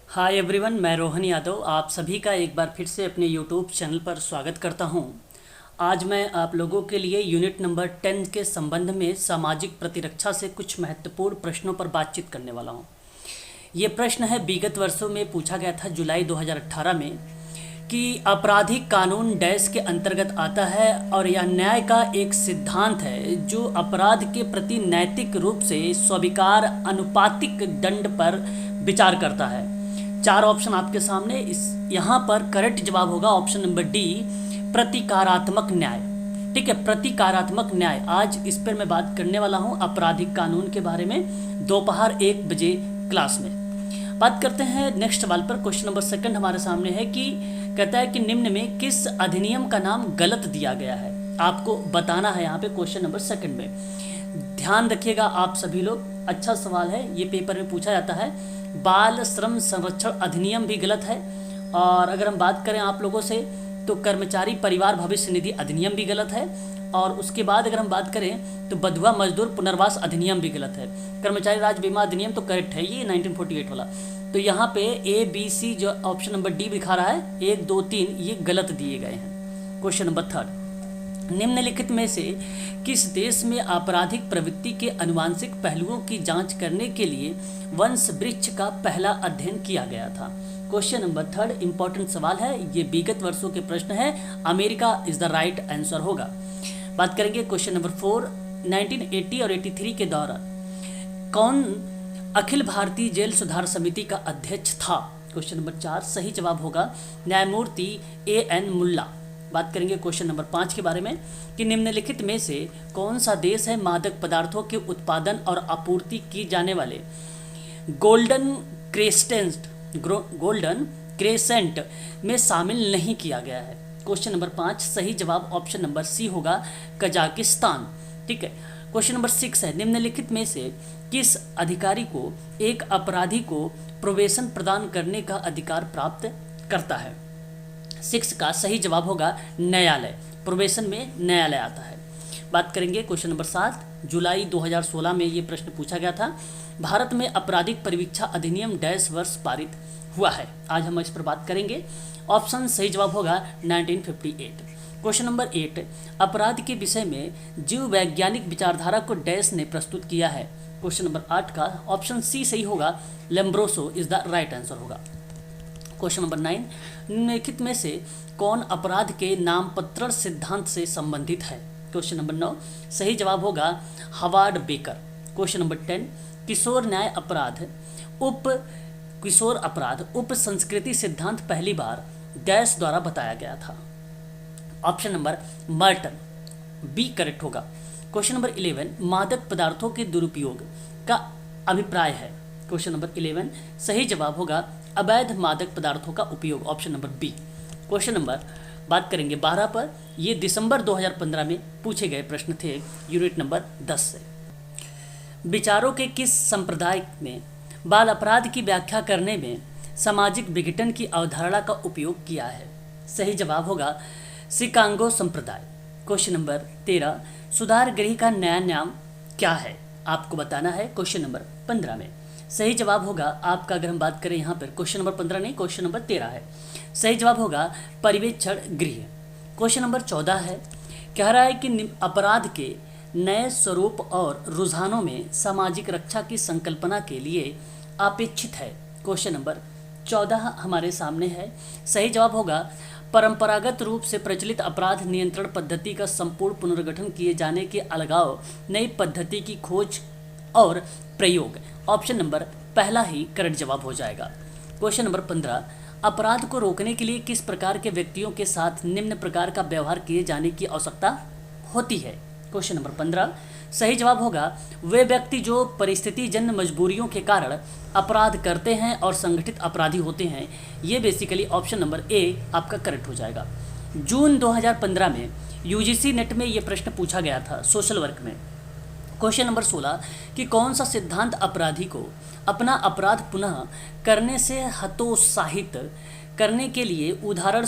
Hi everyone, मैं रोहन यादव आप सभी का एक बार फिर से अपने यूट्यूब चैनल पर स्वागत करता हूं। आज मैं आप लोगों के लिए यूनिट नंबर 10 के संबंध में सामाजिक प्रतिरक्षा से कुछ महत्वपूर्ण प्रश्नों पर बातचीत करने वाला हूं। ये प्रश्न है विगत वर्षों में पूछा गया था जुलाई 2018 में कि आपराधिक कानून डैश के अंतर्गत आता है और यह न्याय का एक सिद्धांत है जो अपराध के प्रति नैतिक रूप से स्वीकार अनुपातिक दंड पर विचार करता है। चार ऑप्शन आपके सामने, इस यहाँ पर करेक्ट जवाब होगा ऑप्शन नंबर डी, प्रतिकारात्मक न्याय। ठीक है, प्रतिकारात्मक न्याय। आज इस पर मैं बात करने वाला हूँ आपराधिक कानून के बारे में दोपहर 1 बजे क्लास में। बात करते हैं नेक्स्ट सवाल पर। क्वेश्चन नंबर सेकंड हमारे सामने है कि कहता है कि निम्न में किस अधिनियम का नाम गलत दिया गया है, आपको बताना है यहाँ पे क्वेश्चन नंबर सेकंड में। ध्यान रखिएगा आप सभी लोग, अच्छा सवाल है, ये पेपर में पूछा जाता है। बाल श्रम संरक्षण अधिनियम भी गलत है, और अगर हम बात करें आप लोगों से तो कर्मचारी परिवार भविष्य निधि अधिनियम भी गलत है, और उसके बाद अगर हम बात करें तो बधुआ मजदूर पुनर्वास अधिनियम भी गलत है। कर्मचारी राज्य बीमा अधिनियम तो करेक्ट है, ये 1948 वाला। तो यहाँ पे ए बी सी जो ऑप्शन नंबर डी दिखा रहा है 1 2 3 ये गलत दिए गए हैं। क्वेश्चन नंबर थर्ड, निम्नलिखित में से किस देश में आपराधिक प्रवृत्ति के आनुवांशिक पहलुओं की जांच करने के लिए वंश वृक्ष का पहला अध्ययन किया गया था? क्वेश्चन नंबर थर्ड इंपॉर्टेंट सवाल है, ये विगत वर्षों के प्रश्न है। America is the right answer होगा। बात करेंगे क्वेश्चन नंबर 4, 1980 और 83 के दौरान कौन अखिल भारतीय जेल सुधार समिति का अध्यक्ष था? क्वेश्चन नंबर 4 सही जवाब होगा न्यायमूर्ति A.N. मुल्ला। बात करेंगे क्वेश्चन नंबर 5 के बारे में कि निम्नलिखित में से कौन सा देश है मादक पदार्थों के उत्पादन और आपूर्ति की जाने वाले गोल्डन क्रेसेंट में शामिल नहीं किया गया है? क्वेश्चन नंबर 5 सही जवाब ऑप्शन नंबर सी होगा कजाकिस्तान। ठीक है, क्वेश्चन नंबर 6 है, निम्नलिखित में से किस अधिकारी को एक अपराधी को प्रोबेशन प्रदान करने का अधिकार प्राप्त करता है? 6 का सही जवाब होगा न्यायालय। प्रोबेशन में न्यायालय आता है। बात करेंगे क्वेश्चन नंबर 7, जुलाई 2016 में ये प्रश्न पूछा गया था। भारत में आपराधिक परिवीक्षा अधिनियम डैश वर्ष पारित हुआ है? आज हम इस पर बात करेंगे। ऑप्शन सही जवाब होगा 1958। क्वेश्चन नंबर 8, अपराध के विषय में जीव वैज्ञानिक विचारधारा को डैश ने प्रस्तुत किया है? क्वेश्चन नंबर 8 का ऑप्शन सी सही होगा लेम्ब्रोसो इज द राइट आंसर होगा। क्वेश्चन नंबर 9, निम्नलिखित में से कौन अपराध के नामपत्रण सिद्धांत से संबंधित है? क्वेश्चन नंबर 9 सही जवाब होगा हवार्ड बेकर। क्वेश्चन नंबर 10, किशोर न्याय अपराध उप संस्कृति सिद्धांत पहली बार डैश द्वारा बताया गया था? ऑप्शन नंबर मर्टन, बी करेक्ट होगा। क्वेश्चन नंबर 11, मादक पदार्थों के दुरुपयोग का अभिप्राय है? क्वेश्चन नंबर 11 सही जवाब होगा अवैध मादक पदार्थों का उपयोग, option number B. Question number बात करेंगे 12 पर, ये दिसंबर 2015 में पूछे गए प्रश्न थे यूनिट नंबर 10 से। विचारों के किस संप्रदाय ने बाल अपराध की व्याख्या करने में सामाजिक विघटन की अवधारणा का उपयोग किया है? सही जवाब होगा शिकागो संप्रदाय। क्वेश्चन नंबर 13, सुधार गृह का नया नाम क्या है? आपको बताना है क्वेश्चन नंबर 15 में। सही जवाब होगा आपका, अगर हम बात करें यहाँ पर क्वेश्चन नंबर 15 नहीं क्वेश्चन नंबर 13 है। सही जवाब होगा पर्यवेक्षण गृह। क्वेश्चन नंबर 14 है, कह रहा है कि अपराध के नए स्वरूप और रुझानों में सामाजिक रक्षा की संकल्पना के लिए अपेक्षित है? क्वेश्चन नंबर 14 हमारे सामने है। सही जवाब होगा परंपरागत रूप से प्रचलित अपराध नियंत्रण पद्धति का संपूर्ण पुनर्गठन किए जाने के अलगाव, नई पद्धति की खोज और प्रयोग। ऑप्शन नंबर पहला ही करेक्ट जवाब हो जाएगा। क्वेश्चन नंबर 15, अपराध को रोकने के लिए किस प्रकार के व्यक्तियों के साथ निम्न प्रकार का व्यवहार किए जाने की आवश्यकता होती है? क्वेश्चन नंबर 15 सही जवाब होगा वे व्यक्ति जो परिस्थिति जन्य मजबूरियों के कारण अपराध करते हैं और संगठित अपराधी होते हैं। ये बेसिकली ऑप्शन नंबर ए आपका करेक्ट हो जाएगा। जून 2015 में यूजीसी नेट में ये प्रश्न पूछा गया था सोशल वर्क में। क्वेश्चन नंबर 16 कि कौन सा सिद्धांत अपराधी को अपना अपराध पुनः करने से हतोत्साहित करने के लिए उदाहरण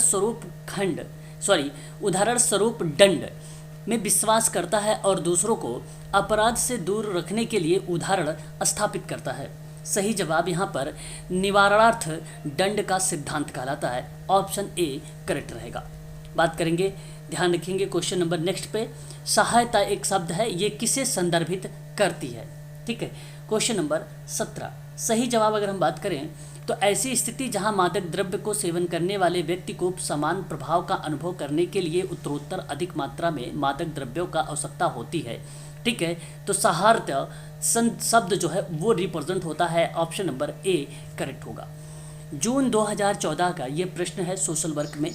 स्वरूप दंड में विश्वास करता है और दूसरों को अपराध से दूर रखने के लिए उदाहरण स्थापित करता है? सही जवाब यहाँ पर निवारणार्थ दंड का सिद्धांत कहलाता है। ऑप्शन ए करेक्ट रहेगा। बात करेंगे, ध्यान रखेंगे क्वेश्चन नंबर नेक्स्ट पे। सहायता एक शब्द है, ये किसे संदर्भित करती है? ठीक है। क्वेश्चन नंबर 17, सही जवाब अगर हम बात करें तो ऐसी स्थिति जहां मादक द्रव्य को सेवन करने वाले व्यक्ति को समान प्रभाव का अनुभव करने के लिए उत्तरोत्तर अधिक मात्रा में मादक द्रव्यों का आवश्यकता होती है। ठीक है, तो सहायता शब्द जो है वो रिप्रेजेंट होता है। ऑप्शन नंबर ए करेक्ट होगा। जून 2014 का ये प्रश्न है सोशल वर्क में,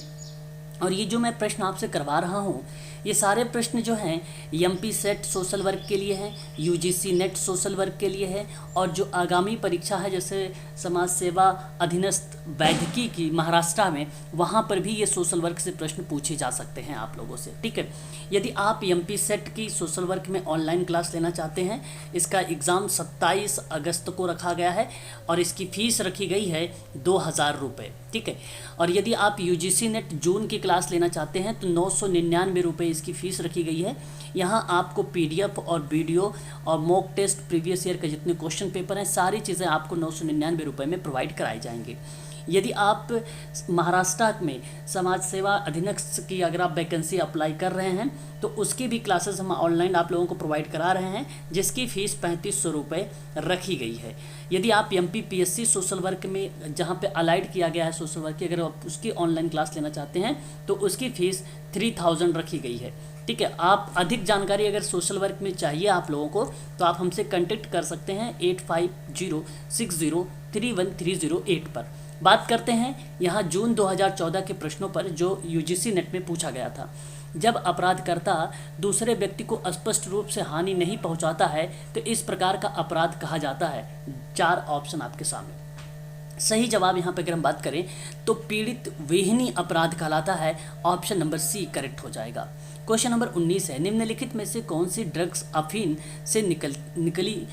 और ये जो मैं प्रश्न आपसे करवा रहा हूँ ये सारे प्रश्न जो हैं एमपी सेट सोशल वर्क के लिए हैं, यूजीसी नेट सोशल वर्क के लिए है, और जो आगामी परीक्षा है जैसे समाज सेवा अधीनस्थ वैद्यकी की महाराष्ट्र में, वहाँ पर भी ये सोशल वर्क से प्रश्न पूछे जा सकते हैं आप लोगों से। ठीक है, यदि आप एमपी सेट की सोशल वर्क में ऑनलाइन क्लास लेना चाहते हैं, इसका एग्ज़ाम 27 अगस्त को रखा गया है और इसकी फ़ीस रखी गई है 2000 रुपये। ठीक है, और यदि आप यूजीसी नेट जून की क्लास लेना चाहते हैं तो 999 रुपये इसकी फ़ीस रखी गई है। यहाँ आपको पीडीएफ और वीडियो और मॉक टेस्ट प्रीवियस ईयर के जितने क्वेश्चन पेपर हैं सारी चीज़ें आपको 999 रुपये में प्रोवाइड कराई जाएंगी। यदि आप महाराष्ट्र में समाज सेवा अधीनस्थ की अगर आप वैकेंसी अप्लाई कर रहे हैं तो उसकी भी क्लासेस हम ऑनलाइन आप लोगों को प्रोवाइड करा रहे हैं, जिसकी फ़ीस 3500 रुपये रखी गई है। यदि आप MPPSC सोशल वर्क में जहां पे अलाइड किया गया है सोशल वर्क की, अगर आप उसकी ऑनलाइन क्लास लेना चाहते हैं तो उसकी फ़ीस 3000 रखी गई है। ठीक है, आप अधिक जानकारी अगर सोशल वर्क में चाहिए आप लोगों को तो आप हमसे कॉन्टेक्ट कर सकते हैं 8506031308 पर। बात करते हैं यहाँ जून 2014 के प्रश्नों पर जो यूजीसी नेट में पूछा गया था। जब अपराधकर्ता दूसरे व्यक्ति को स्पष्ट रूप से हानि नहीं पहुंचाता है तो इस प्रकार का अपराध कहा जाता है। 4 ऑप्शन आपके सामने। सही जवाब यहाँ पर अगर हम बात करें तो पीड़ित विहीनी अपराध कहलाता है। ऑप्शन नंबर सी करेक्ट हो जाएगा। क्वेश्चन नंबर 19 है, निम्नलिखित में से कौन सी ड्रग्स अफीम से निकाली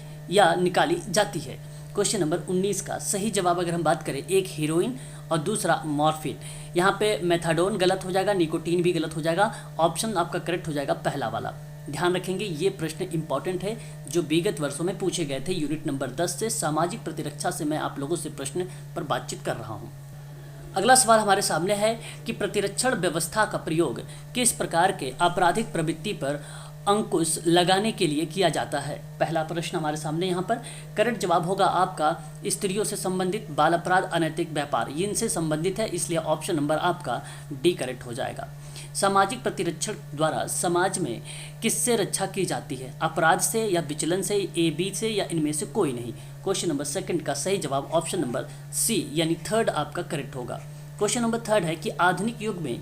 जाती है? क्वेश्चन नंबर 19 का सही जवाब अगर हम बात करें, एक हीरोइन और दूसरा मॉर्फिन। यहाँ पे मेथाडोन गलत हो जाएगा, निकोटीन भी गलत हो जाएगा। ऑप्शन आपका करेक्ट हो जाएगा पहला वाला। ध्यान रखेंगे ये प्रश्न इंपॉर्टेंट है जो विगत वर्षों में पूछे गए थे। यूनिट नंबर 10 से सामाजिक प्रतिरक्षा से मैं आप लोगों से प्रश्न पर बातचीत कर रहा हूँ। अगला सवाल हमारे सामने है कि प्रतिरक्षण व्यवस्था का प्रयोग किस प्रकार के आपराधिक प्रवृत्ति पर अंकुश लगाने के लिए किया जाता है? पहला प्रश्न हमारे सामने यहाँ पर करेक्ट जवाब होगा आपका स्त्रियों से संबंधित बाल अपराध, अनैतिक व्यापार, इनसे संबंधित है, इसलिए ऑप्शन नंबर आपका डी करेक्ट हो जाएगा। सामाजिक प्रतिरक्षण द्वारा समाज में किससे रक्षा की जाती है? अपराध से या विचलन से, ए बी से या इनमें से कोई नहीं? क्वेश्चन नंबर 2 का सही जवाब ऑप्शन नंबर सी यानी 3 आपका करेक्ट होगा। क्वेश्चन नंबर 3 है कि आधुनिक युग में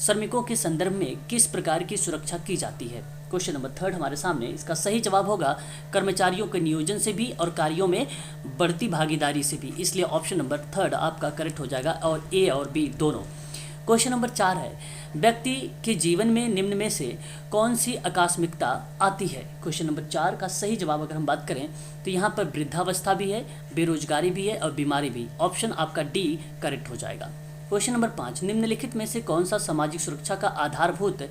श्रमिकों के संदर्भ में किस प्रकार की सुरक्षा की जाती है? क्वेश्चन नंबर 3 हमारे सामने, इसका सही जवाब होगा कर्मचारियों के नियोजन से भी और कार्यों में बढ़ती भागीदारी से भी, इसलिए ऑप्शन नंबर 3 आपका करेक्ट हो जाएगा, और ए और बी दोनों। क्वेश्चन नंबर 4 है, व्यक्ति के जीवन में निम्न में से कौन सी आकस्मिकता आती है? क्वेश्चन नंबर 4 का सही जवाब अगर हम बात करें तो यहाँ पर वृद्धावस्था भी है, बेरोजगारी भी है और बीमारी भी। ऑप्शन आपका डी करेक्ट हो जाएगा। क्वेश्चन नंबर 5, निम्नलिखित में से कौन सा सामाजिक सुरक्षा का आधारभूत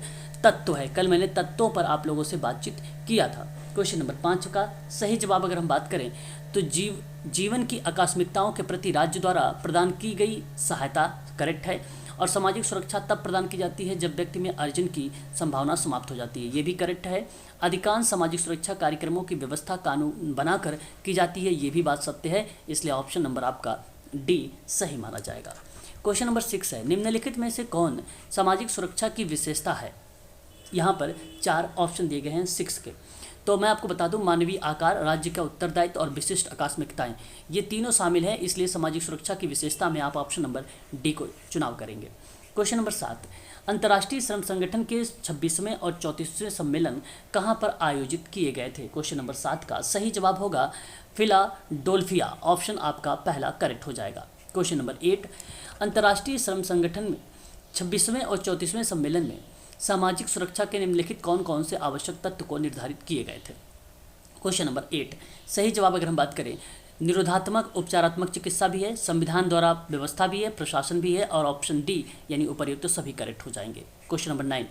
तत्व है? कल मैंने तत्वों पर आप लोगों से बातचीत किया था। क्वेश्चन नंबर 5 का सही जवाब अगर हम बात करें तो जीवन की आकस्मिकताओं के प्रति राज्य द्वारा प्रदान की गई सहायता करेक्ट है, और सामाजिक सुरक्षा तब प्रदान की जाती है जब व्यक्ति में अर्जन की संभावना समाप्त हो जाती है, ये भी करेक्ट है। अधिकांश सामाजिक सुरक्षा कार्यक्रमों की व्यवस्था कानून बनाकर की जाती है, ये भी बात सत्य है, इसलिए ऑप्शन नंबर आपका डी सही माना जाएगा। क्वेश्चन नंबर 6 है, निम्नलिखित में से कौन सामाजिक सुरक्षा की विशेषता है? यहाँ पर 4 ऑप्शन दिए गए हैं 6 के, तो मैं आपको बता दूं, मानवीय आकार, राज्य का उत्तरदायित्व और विशिष्ट आकस्मिकताएं, ये तीनों शामिल हैं, इसलिए सामाजिक सुरक्षा की विशेषता में आप ऑप्शन नंबर डी को चुनाव करेंगे। क्वेश्चन नंबर 7, अंतर्राष्ट्रीय श्रम संगठन के 26वें और 34वें सम्मेलन कहाँ पर आयोजित किए गए थे? क्वेश्चन नंबर 7 का सही जवाब होगा फिलाडेल्फिया, ऑप्शन आपका पहला करेक्ट हो जाएगा। क्वेश्चन नंबर 8, अंतर्राष्ट्रीय श्रम संगठन में 26वें और 34वें सम्मेलन में सामाजिक सुरक्षा के निम्नलिखित कौन कौन से आवश्यक तत्व को निर्धारित किए गए थे? क्वेश्चन नंबर 8 सही जवाब अगर हम बात करें, निरोधात्मक उपचारात्मक चिकित्सा भी है, संविधान द्वारा व्यवस्था भी है, प्रशासन भी है, और ऑप्शन डी यानी उपर्युक्त सभी करेक्ट हो जाएंगे। क्वेश्चन नंबर 9,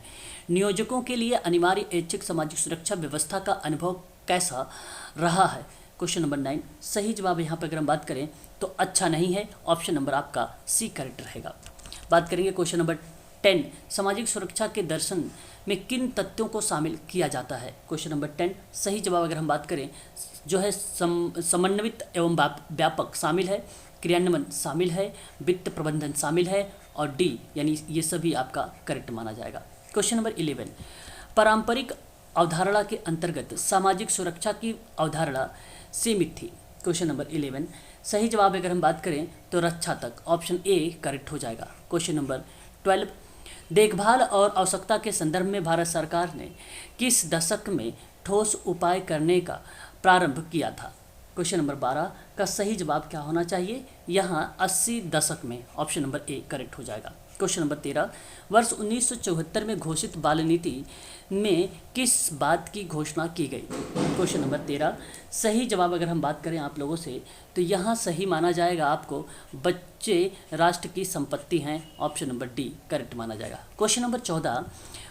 नियोजकों के लिए अनिवार्य ऐच्छिक सामाजिक सुरक्षा व्यवस्था का अनुभव कैसा रहा है? क्वेश्चन नंबर 9 सही जवाब यहाँ पर अगर हम बात करें तो अच्छा नहीं है, ऑप्शन नंबर आपका सी करेक्ट रहेगा। बात करेंगे क्वेश्चन नंबर 10 सामाजिक सुरक्षा के दर्शन में किन तथ्यों को शामिल किया जाता है। क्वेश्चन नंबर 10 सही जवाब अगर हम बात करें जो है समन्वित एवं व्यापक शामिल है, क्रियान्वयन शामिल है, वित्त प्रबंधन शामिल है और डी यानी ये सभी आपका करेक्ट माना जाएगा। क्वेश्चन नंबर 11 पारंपरिक अवधारणा के अंतर्गत सामाजिक सुरक्षा की अवधारणा सीमित थी। क्वेश्चन नंबर 11 सही जवाब अगर हम बात करें तो रक्षा तक, ऑप्शन ए करेक्ट हो जाएगा। क्वेश्चन नंबर 12 देखभाल और आवश्यकता के संदर्भ में भारत सरकार ने किस दशक में ठोस उपाय करने का प्रारंभ किया था। क्वेश्चन नंबर 12 का सही जवाब क्या होना चाहिए, यहाँ 80 दशक में, ऑप्शन नंबर ए करेक्ट हो जाएगा। क्वेश्चन नंबर 13 वर्ष 1974 में घोषित बाल नीति में किस बात की घोषणा की गई। क्वेश्चन नंबर 13 सही जवाब अगर हम बात करें आप लोगों से तो यहाँ सही माना जाएगा आपको बच्चे राष्ट्र की संपत्ति हैं, ऑप्शन नंबर डी करेक्ट माना जाएगा। क्वेश्चन नंबर 14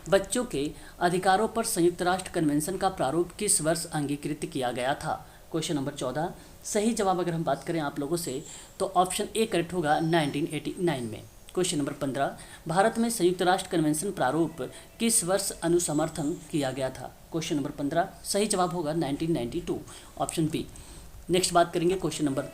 बच्चों के अधिकारों पर संयुक्त राष्ट्र कन्वेंशन का प्रारूप किस वर्ष अंगीकृत किया गया था। क्वेश्चन नंबर 14 सही जवाब अगर हम बात करें आप लोगों से तो ऑप्शन ए करेक्ट होगा 1989 में। क्वेश्चन नंबर 15 भारत में संयुक्त राष्ट्र कन्वेंशन प्रारूप किस वर्ष अनुसमर्थन किया गया था। क्वेश्चन नंबर 15 सही जवाब होगा 1992, ऑप्शन बी। नेक्स्ट बात करेंगे क्वेश्चन नंबर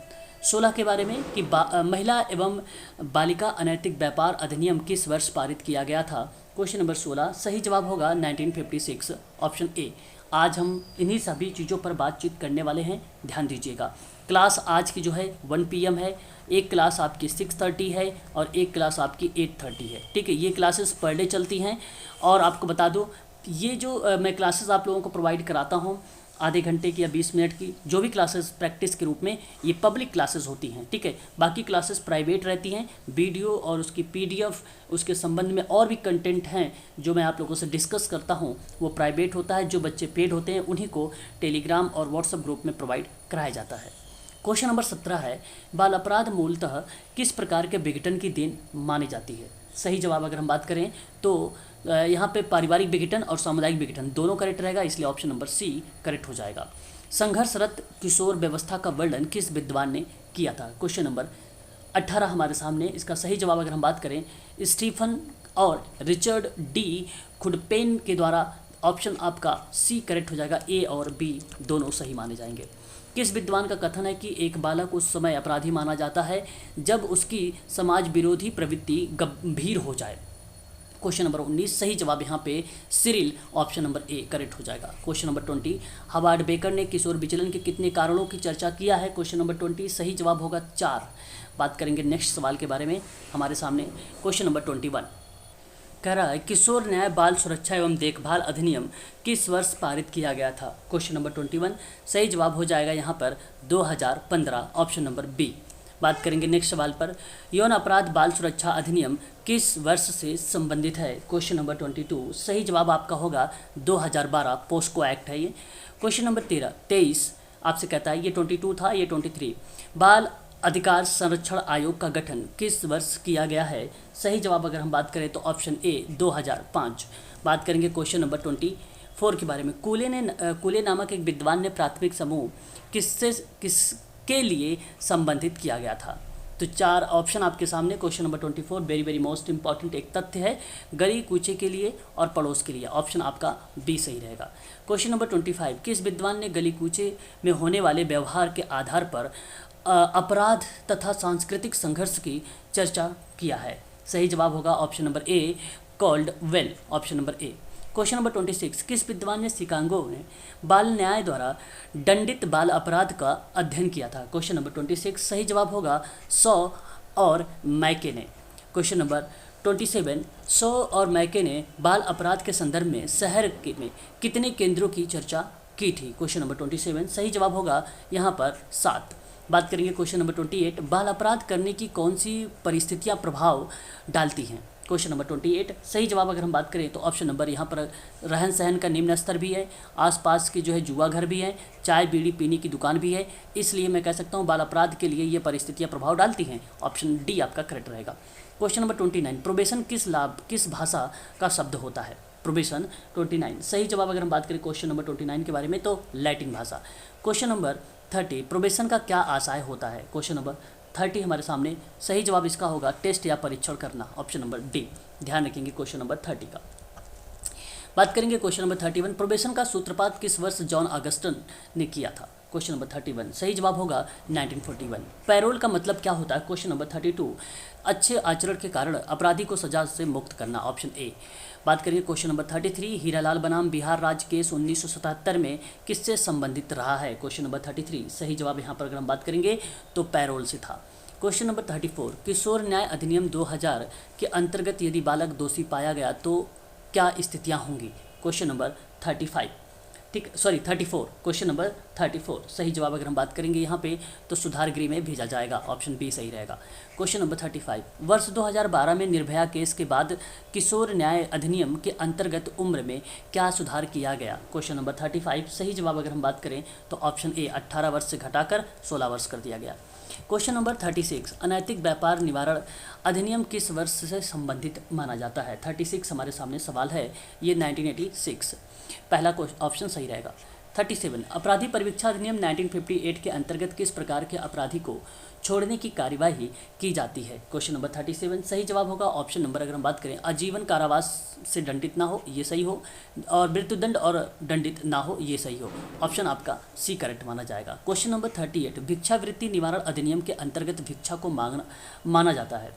16 के बारे में कि महिला एवं बालिका अनैतिक व्यापार अधिनियम किस वर्ष पारित किया गया था। क्वेश्चन नंबर 16 सही जवाब होगा 1956, ऑप्शन ए। आज हम इन्हीं सभी चीज़ों पर बातचीत करने वाले हैं, ध्यान दीजिएगा। क्लास आज की जो है 1 PM है, एक क्लास आपकी 6:30 है और एक क्लास आपकी 8:30 है, ठीक है। ये क्लासेस पर डे चलती हैं और आपको बता दूं ये जो मैं क्लासेस आप लोगों को प्रोवाइड कराता हूँ आधे घंटे की या 20 मिनट की जो भी क्लासेस प्रैक्टिस के रूप में, ये पब्लिक क्लासेस होती हैं, ठीक है। बाकी क्लासेस प्राइवेट रहती हैं, वीडियो और उसकी PDF उसके संबंध में और भी कंटेंट हैं जो मैं आप लोगों से डिस्कस करता हूं वो प्राइवेट होता है। जो बच्चे पेड होते हैं उन्हीं को टेलीग्राम और व्हाट्सएप ग्रुप में प्रोवाइड कराया जाता है। क्वेश्चन नंबर 17 है बाल अपराध मूलतः किस प्रकार के विघटन की देन मानी जाती है। सही जवाब अगर हम बात करें तो यहाँ पे पारिवारिक विघटन और सामुदायिक विघटन दोनों करेक्ट रहेगा, इसलिए ऑप्शन नंबर सी करेक्ट हो जाएगा। संघर्षरत किशोर व्यवस्था का वर्णन किस विद्वान ने किया था। क्वेश्चन नंबर 18 हमारे सामने, इसका सही जवाब अगर हम बात करें स्टीफन और रिचर्ड डी खुडपेन के द्वारा, ऑप्शन आपका सी करेक्ट हो जाएगा। ए और बी दोनों सही माने जाएंगे। किस विद्वान का कथन है कि एक बालक उस समय अपराधी माना जाता है जब उसकी समाज विरोधी प्रवृत्ति गंभीर हो जाए। क्वेश्चन नंबर 19 सही जवाब यहाँ पे Cyril, option number A correct हो जाएगा। क्वेश्चन नंबर 20 हार्वर्ड बेकर ने किशोर विचलन के कितने कारणों की चर्चा किया है। क्वेश्चन नंबर 20 सही जवाब होगा 4। बात करेंगे नेक्स्ट सवाल के बारे में हमारे सामने। क्वेश्चन नंबर 21 कह रहा है किशोर न्याय बाल सुरक्षा एवं देखभाल अधिनियम किस वर्ष पारित किया गया था। क्वेश्चन नंबर 21 सही जवाब हो जाएगा यहाँ पर 2015, ऑप्शन नंबर बी। बात करेंगे नेक्स्ट सवाल पर, यौन अपराध बाल सुरक्षा अधिनियम किस वर्ष से संबंधित है। क्वेश्चन नंबर 22 सही जवाब आपका होगा 2012, पोस्को एक्ट है ये। क्वेश्चन नंबर 23 आपसे कहता है ये 22 था, ये 23 बाल अधिकार संरक्षण आयोग का गठन किस वर्ष किया गया है। सही जवाब अगर हम बात करें तो ऑप्शन ए 2005। बात करेंगे क्वेश्चन नंबर 24 के बारे में, कूले नामक एक विद्वान ने प्राथमिक समूह किसके लिए संबंधित किया गया था। तो 4 ऑप्शन आपके सामने। Question number 24 very very most important एक तथ्य है, गली कूचे के लिए और पड़ोस के लिए, ऑप्शन आपका बी सही रहेगा। क्वेश्चन नंबर 25 किस विद्वान ने गली कूचे में होने वाले व्यवहार के आधार पर अपराध तथा सांस्कृतिक संघर्ष की चर्चा किया है। सही जवाब होगा option number A called well, option number A. Question number 26 किस विद्वान ने शिकागो में बाल न्याय द्वारा दंडित बाल अपराध का अध्ययन किया था। क्वेश्चन नंबर 26 सही जवाब होगा सॉ और मैके ने। क्वेश्चन नंबर 27 सॉ और मैके ने बाल अपराध के संदर्भ में शहर में कितने केंद्रों की चर्चा की थी। क्वेश्चन नंबर 27 सही जवाब होगा यहाँ पर 7। बात करेंगे क्वेश्चन नंबर 28 बाल अपराध करने की कौन सी परिस्थितियाँ प्रभाव डालती हैं। क्वेश्चन नंबर 28 सही जवाब अगर हम बात करें तो ऑप्शन नंबर यहाँ पर रहन सहन का निम्न स्तर भी है, आसपास की जो है जुआ घर भी है, चाय बीड़ी पीने की दुकान भी है, इसलिए मैं कह सकता हूँ बाल अपराध के लिए ये परिस्थितियाँ प्रभाव डालती हैं, ऑप्शन डी आपका करेक्ट रहेगा। क्वेश्चन नंबर 29 प्रोबेशन किस भाषा का शब्द होता है। प्रोबेशन 29 सही जवाब अगर हम बात करें क्वेश्चन नंबर 29 के बारे में तो लैटिन भाषा। क्वेश्चन नंबर 30 प्रोबेशन का क्या आशय होता है? क्वेश्चन नंबर 30 हमारे सामने, सही जवाब इसका होगा टेस्ट या परीक्षण करना, ऑप्शन नंबर डी। ध्यान रखेंगे क्वेश्चन नंबर 30 का। बात करेंगे क्वेश्चन नंबर 31, प्रोबेशन का सूत्रपात किस वर्ष जॉन ऑगस्टन ने किया था? क्वेश्चन नंबर 31 सही जवाब होगा 1941। पैरोल का मतलब क्या होता है? क्वेश्चन नंबर 32 अच्छे आचरण के कारण अपराधी को सजा से मुक्त करना, ऑप्शन ए। बात करेंगे क्वेश्चन नंबर 33, हीरालाल बनाम बिहार राज्य केस 1977 में किससे संबंधित रहा है? क्वेश्चन नंबर 33 सही जवाब यहाँ पर अगर हम बात करेंगे तो पैरोल से था। क्वेश्चन नंबर 34, किशोर न्याय अधिनियम 2000 के अंतर्गत यदि बालक दोषी पाया गया तो क्या स्थितियां होंगी? क्वेश्चन नंबर 35 ठीक, सॉरी 34, क्वेश्चन नंबर 34 सही जवाब अगर हम बात करेंगे यहाँ पे तो सुधार गृह में भेजा जाएगा, ऑप्शन बी सही रहेगा। क्वेश्चन नंबर 35, वर्ष 2012 में निर्भया केस के बाद किशोर न्याय अधिनियम के अंतर्गत उम्र में क्या सुधार किया गया? क्वेश्चन नंबर 35 सही जवाब अगर हम बात करें तो ऑप्शन ए 18 वर्ष से घटाकर 16 वर्ष कर दिया गया। क्वेश्चन नंबर 36, अनैतिक व्यापार निवारण अधिनियम किस वर्ष से संबंधित माना जाता है? 36 हमारे सामने सवाल है, ये 1986 पहला ऑप्शन सही रहेगा। 37, अपराधी परिवीक्षा अधिनियम 1958 के अंतर्गत किस प्रकार के अपराधी को छोड़ने की कार्यवाही की जाती है? क्वेश्चन नंबर 37 सही जवाब होगा ऑप्शन नंबर अगर हम बात करें आजीवन कारावास से दंडित ना हो, ये सही हो, और मृत्युदंड और दंडित ना हो, ये सही हो। ऑप्शन आपका सी करेक्ट माना जाएगा। क्वेश्चन नंबर 38, भिक्षावृत्ति निवारण अधिनियम के अंतर्गत भिक्षा को माना जाता है,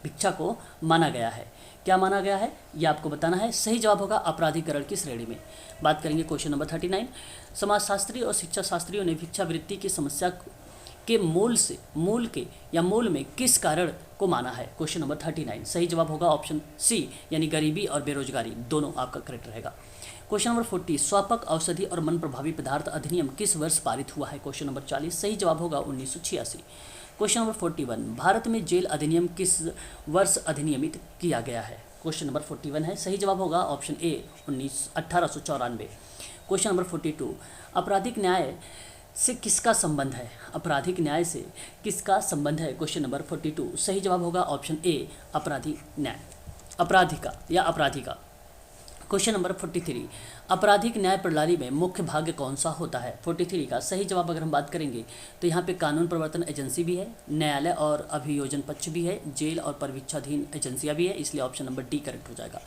भिक्षा को माना गया है, क्या माना गया है ये आपको बताना है। सही जवाब होगा अपराधीकरण की श्रेणी में। बात करेंगे क्वेश्चन नंबर 39, समाजशास्त्री और शिक्षा शास्त्रियों ने भिक्षावृत्ति की समस्या के मूल में किस कारण को माना है? क्वेश्चन नंबर 39 सही जवाब होगा ऑप्शन सी, यानी गरीबी और बेरोजगारी, दोनों आपका करेक्ट रहेगा। क्वेश्चन नंबर 40, स्वापक औषधि और मन प्रभावी पदार्थ अधिनियम किस वर्ष पारित हुआ है? क्वेश्चन नंबर 40 सही जवाब होगा 1986। क्वेश्चन नंबर 41, भारत में जेल अधिनियम किस वर्ष अधिनियमित किया गया है? क्वेश्चन नंबर 41 है, सही जवाब होगा ऑप्शन ए 1894। क्वेश्चन नंबर 42, आपराधिक न्याय से किसका संबंध है? आपराधिक न्याय से किसका संबंध है? क्वेश्चन नंबर 42 सही जवाब होगा ऑप्शन ए आपराधिक न्याय, अपराधिका या अपराधिका। क्वेश्चन नंबर 43, आपराधिक न्याय प्रणाली में मुख्य भाग कौन सा होता है? 43 का सही जवाब अगर हम बात करेंगे तो यहाँ पे कानून प्रवर्तन एजेंसी भी है, न्यायालय और अभियोजन पक्ष भी है, जेल और परिवीक्षाधीन एजेंसियाँ भी है, इसलिए ऑप्शन नंबर डी करेक्ट हो जाएगा।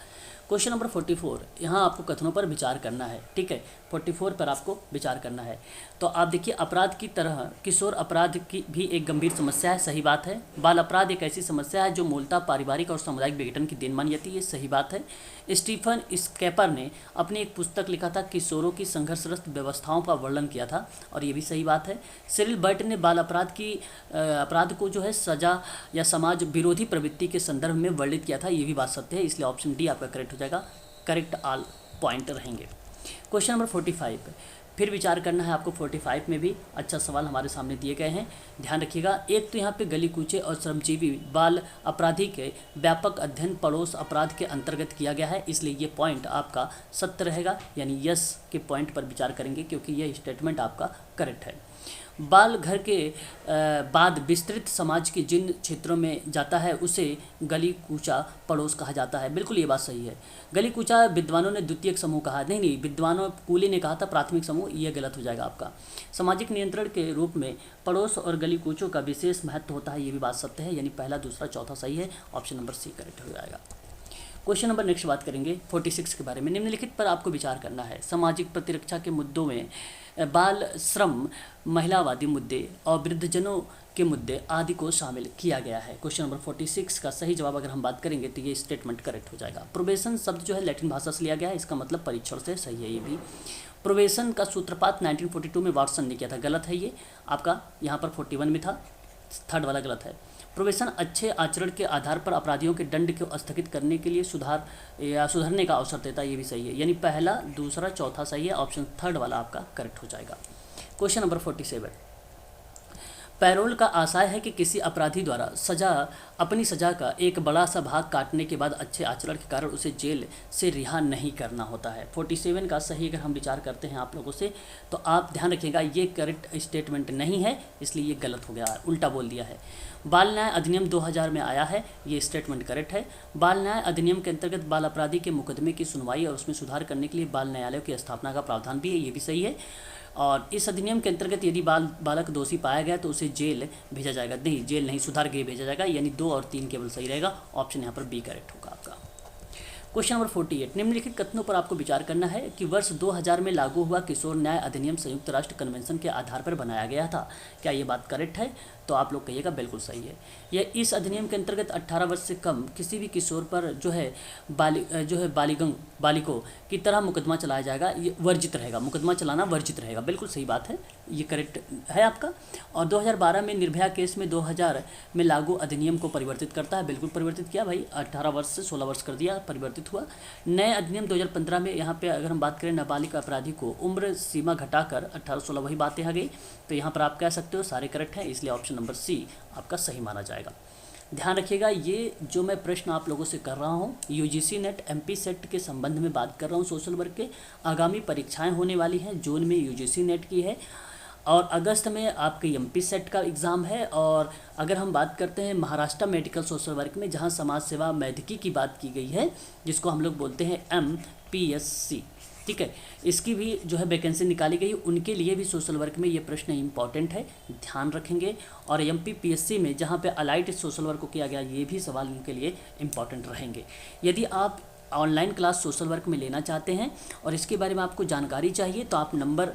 क्वेश्चन नंबर 44, यहाँ आपको कथनों पर विचार करना है, ठीक है, 44 पर आपको विचार करना है। तो आप देखिए, अपराध की तरह किशोर अपराध की भी एक गंभीर समस्या है, सही बात है। बाल अपराध एक ऐसी समस्या है जो मूलतः पारिवारिक और सामुदायिक विघटन की देन मानी जाती है, सही बात है। स्टीफन स्केपर ने अपनी एक पुस्तक लिखा था, किशोरों की संघर्षरत व्यवस्थाओं का वर्णन किया था, और ये भी सही बात है। सिरिल बर्ट ने बाल अपराध को जो है सजा या समाज विरोधी प्रवृत्ति के संदर्भ में वर्णित किया था, ये भी बात सत्य है, इसलिए ऑप्शन डी आपका करेक्ट हो जाएगा। करेक्ट ऑल पॉइंट रहेंगे। क्वेश्चन नंबर 45, फिर विचार करना है आपको। 45 में भी अच्छा सवाल हमारे सामने दिए गए हैं, ध्यान रखिएगा। एक तो यहाँ पे गली कूचे और श्रमजीवी बाल अपराधी के व्यापक अध्ययन पड़ोस अपराध के अंतर्गत किया गया है, इसलिए ये पॉइंट आपका सत्य रहेगा, यानी यस के पॉइंट पर विचार करेंगे क्योंकि यह स्टेटमेंट आपका करेक्ट है। बाल घर के बाद विस्तृत समाज के जिन क्षेत्रों में जाता है उसे गली कूचा पड़ोस कहा जाता है, बिल्कुल ये बात सही है। गली कूचा विद्वानों ने द्वितीयक समूह कहा, नहीं, विद्वानों कूली ने कहा था प्राथमिक समूह, ये गलत हो जाएगा आपका। सामाजिक नियंत्रण के रूप में पड़ोस और गली कूचों का विशेष महत्व होता है, ये भी बात सत्य है, यानी पहला दूसरा चौथा सही है, ऑप्शन नंबर सी करेक्ट हो जाएगा। क्वेश्चन नंबर नेक्स्ट बात करेंगे 46 के बारे में। निम्नलिखित पर आपको विचार करना है। सामाजिक प्रतिरक्षा के मुद्दों में बाल श्रम, महिलावादी मुद्दे और वृद्धजनों के मुद्दे आदि को शामिल किया गया है। क्वेश्चन नंबर 46 का सही जवाब अगर हम बात करेंगे तो ये स्टेटमेंट करेक्ट हो जाएगा। प्रोबेशन शब्द जो है लैटिन भाषा से लिया गया है, इसका मतलब परीक्षण से, सही है ये भी। प्रोबेशन का सूत्रपात 1942 में वाटसन ने किया था, गलत है ये आपका, यहाँ पर 41 में था, थर्ड वाला गलत है। प्रोबेशन अच्छे आचरण के आधार पर अपराधियों के दंड को स्थगित करने के लिए सुधरने का अवसर देता है, ये भी सही है, यानी पहला दूसरा चौथा सही है, ऑप्शन थर्ड वाला आपका करेक्ट हो जाएगा। क्वेश्चन नंबर 47, पैरोल का आशय है कि किसी अपराधी द्वारा अपनी सजा का एक बड़ा सा भाग काटने के बाद अच्छे आचरण के कारण उसे जेल से रिहा नहीं करना होता है। 47 का सही अगर हम विचार करते हैं आप लोगों से तो आप ध्यान रखिएगा, ये करेक्ट स्टेटमेंट नहीं है, इसलिए ये गलत हो गया, उल्टा बोल दिया है। बाल न्याय अधिनियम 2000 में आया है, ये स्टेटमेंट करेक्ट है। बाल न्याय अधिनियम के अंतर्गत बाल अपराधी के मुकदमे की सुनवाई और उसमें सुधार करने के लिए बाल न्यायालयों की स्थापना का प्रावधान भी है, ये भी सही है। और इस अधिनियम के अंतर्गत यदि बालक दोषी पाया गया तो उसे जेल भेजा जाएगा, नहीं जेल नहीं, सुधार गृह भेजा जाएगा, यानी 2 और 3 केवल सही रहेगा। ऑप्शन यहाँ पर बी करेक्ट होगा आपका। क्वेश्चन नंबर 48, निम्नलिखित कथनों पर आपको विचार करना है कि वर्ष 2000 में लागू हुआ किशोर न्याय अधिनियम संयुक्त राष्ट्र कन्वेंशन के आधार पर बनाया गया था। क्या ये बात करेक्ट है? तो आप लोग कहिएगा बिल्कुल सही है। यह इस अधिनियम के अंतर्गत 18 वर्ष से कम किसी भी किशोर पर जो है बालिकों की तरह मुकदमा चलाया जाएगा, ये वर्जित रहेगा, मुकदमा चलाना वर्जित रहेगा। बिल्कुल सही बात है, ये करेक्ट है आपका। और 2012 में निर्भया केस में 2000 में लागू अधिनियम को परिवर्तित करता है, बिल्कुल परिवर्तित किया भाई, 18 वर्ष से 16 वर्ष कर दिया, परिवर्तित हुआ। नए अधिनियम 2015 में यहाँ पे अगर हम बात करें नाबालिग अपराधी को उम्र सीमा घटाकर 18-16 वही बातें आ गई, तो यहाँ पर आप कह सकते हो सारे करेक्ट हैं, इसलिए ऑप्शन नंबर सी आपका सही माना जाएगा। ध्यान रखिएगा, ये जो मैं प्रश्न आप लोगों से कर रहा हूँ यूजीसी नेट एमपी सेट के संबंध में बात कर रहा हूँ। सोशल वर्क के आगामी परीक्षाएं होने वाली हैं, जून में यूजीसी नेट की है और अगस्त में आपके एमपी सेट का एग्ज़ाम है। और अगर हम बात करते हैं महाराष्ट्र मेडिकल सोशल वर्क में, जहाँ समाज सेवा मैथिकी की बात की गई है, जिसको हम लोग बोलते हैं MPSC, ठीक है, इसकी भी जो है वैकेंसी निकाली गई, उनके लिए भी सोशल वर्क में ये प्रश्न इंपॉर्टेंट है, ध्यान रखेंगे। और MPPSC में जहाँ पे अलाइड सोशल वर्क को किया गया, ये भी सवाल उनके लिए इंपॉर्टेंट रहेंगे। यदि आप ऑनलाइन क्लास सोशल वर्क में लेना चाहते हैं और इसके बारे में आपको जानकारी चाहिए तो आप नंबर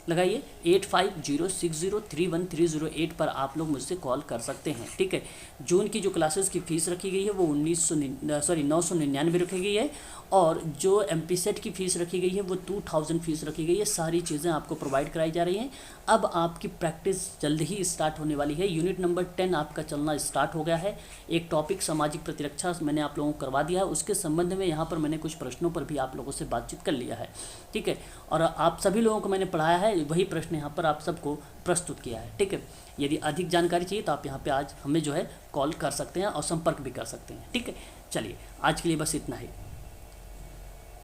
लगाइए 8506031308 पर आप लोग मुझसे कॉल कर सकते हैं, ठीक है। जून की जो क्लासेस की फ़ीस रखी गई है वो 999 रखी गई है और जो एमपी सेट की फ़ीस रखी गई है वो 2000 फीस रखी गई है। सारी चीज़ें आपको प्रोवाइड कराई जा रही हैं। अब आपकी प्रैक्टिस जल्द ही स्टार्ट होने वाली है। यूनिट नंबर 10 आपका चलना स्टार्ट हो गया है। एक टॉपिक सामाजिक प्रतिरक्षा मैंने आप लोगों को करवा दिया है, उसके संबंध में यहाँ पर मैंने कुछ प्रश्नों पर भी आप लोगों से बातचीत कर लिया है, ठीक है। और आप सभी लोगों को मैंने पढ़ाया है, वही प्रश्न यहाँ पर आप सबको प्रस्तुत किया है, ठीक है। यदि अधिक जानकारी चाहिए तो आप यहाँ पे आज हमें जो है कॉल कर सकते हैं और संपर्क भी कर सकते हैं, ठीक है। चलिए आज के लिए बस इतना ही।